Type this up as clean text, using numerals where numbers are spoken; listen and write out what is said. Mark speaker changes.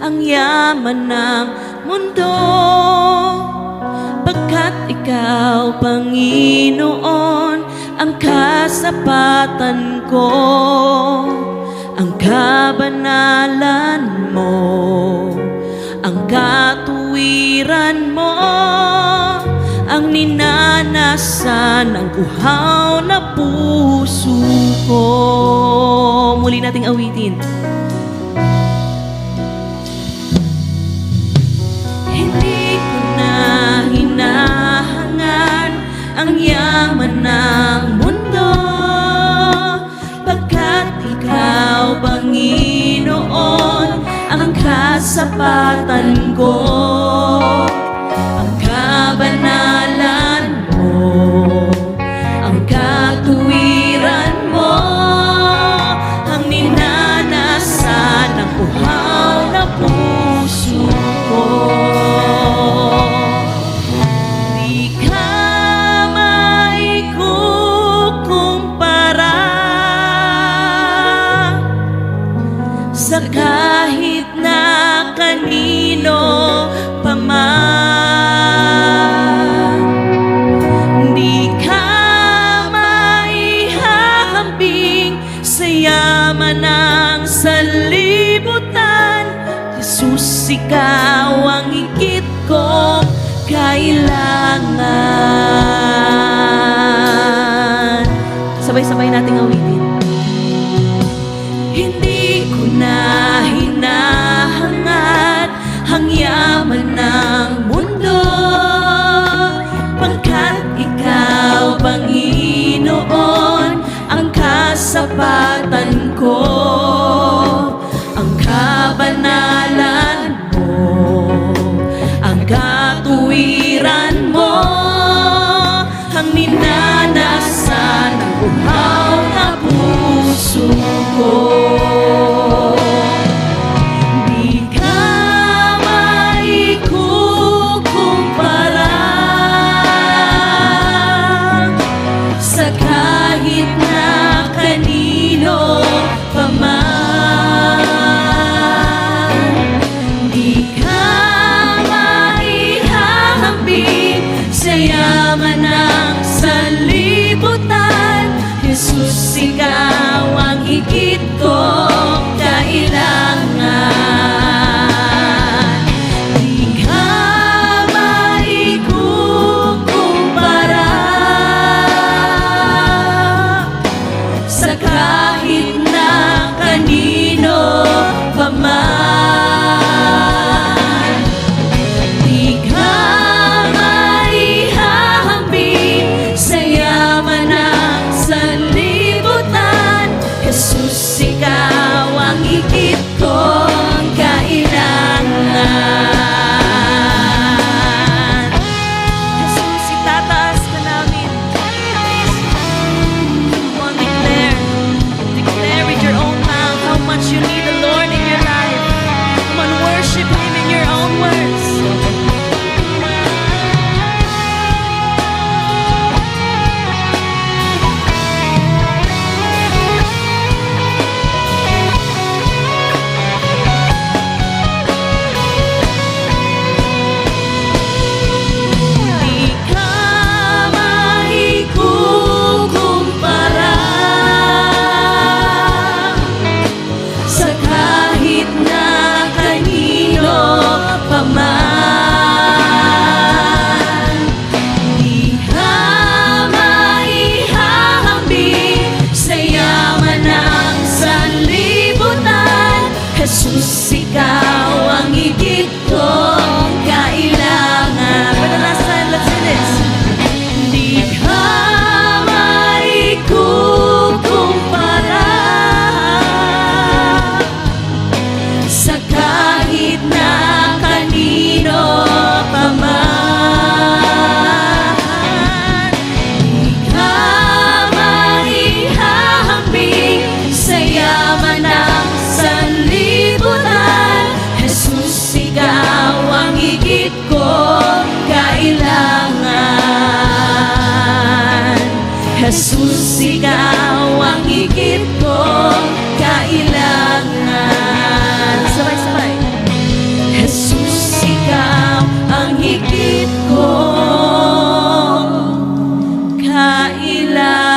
Speaker 1: ang yaman ng mundo. Pagkat ikaw, Panginoon, ang kasapatan ko, ang kabanalan mo, ang katuwiran mo, ang ninanasan ng uhaw na puso ko. Muli nating awitin. Hindi ko na hinahangad ang yaman ng mundo, pagkat ikaw, Panginoon, ang kasapatan ko, ang kabanalan mo, ang katuwiran mo, ang ninanasan ng uhaw na puso ko. Di ka maikukumpara sa kahit na kanino pa man. Di ka maihahambing sa yaman ng sanlibutan. Jesus, ikaw ang higit kong kailangan. Sabay-sabay nating awitin. Hindi ko na hinahangad ang yaman ng mundo, pagkat ikaw, Panginoon, ang kasapatan ko, ang kabanalan mo, ang katuwiran mo, ang ninanasan ng uhaw na puso ko. Di ka maikukumpara sa kahit na kanino pa man. Di ka maihahambing sa yaman ng sanlibutan. Jesus, ikaw ang higit kong kailangan. Di ka maikukumpara sa kahit na kanino pa man. Di ka maihahambing sa yaman ng sanlibutan. Jesus, ikaw ang higit kong kailangan. Jesus, itataas ka namin. Come on, declare with your own mouth how much you need the Lord in your life. Come on, worship Him in your own words. Di ka maikukumpara sa kahit na kanino pa man. Di ka maihahambing sa yaman ng sanlibutan. Jesus, ikaw ang higit kong kailangan. For the last time, let's do this. Di ka maikukumpara sa kahit na kanino pa man. Di ka maihahambing sa yaman ng sanlibutan. Jesus, ikaw ang higit kong kailangan. Jesus, ikaw ang higit kong kailangan. Sabay-sabay. kailangan.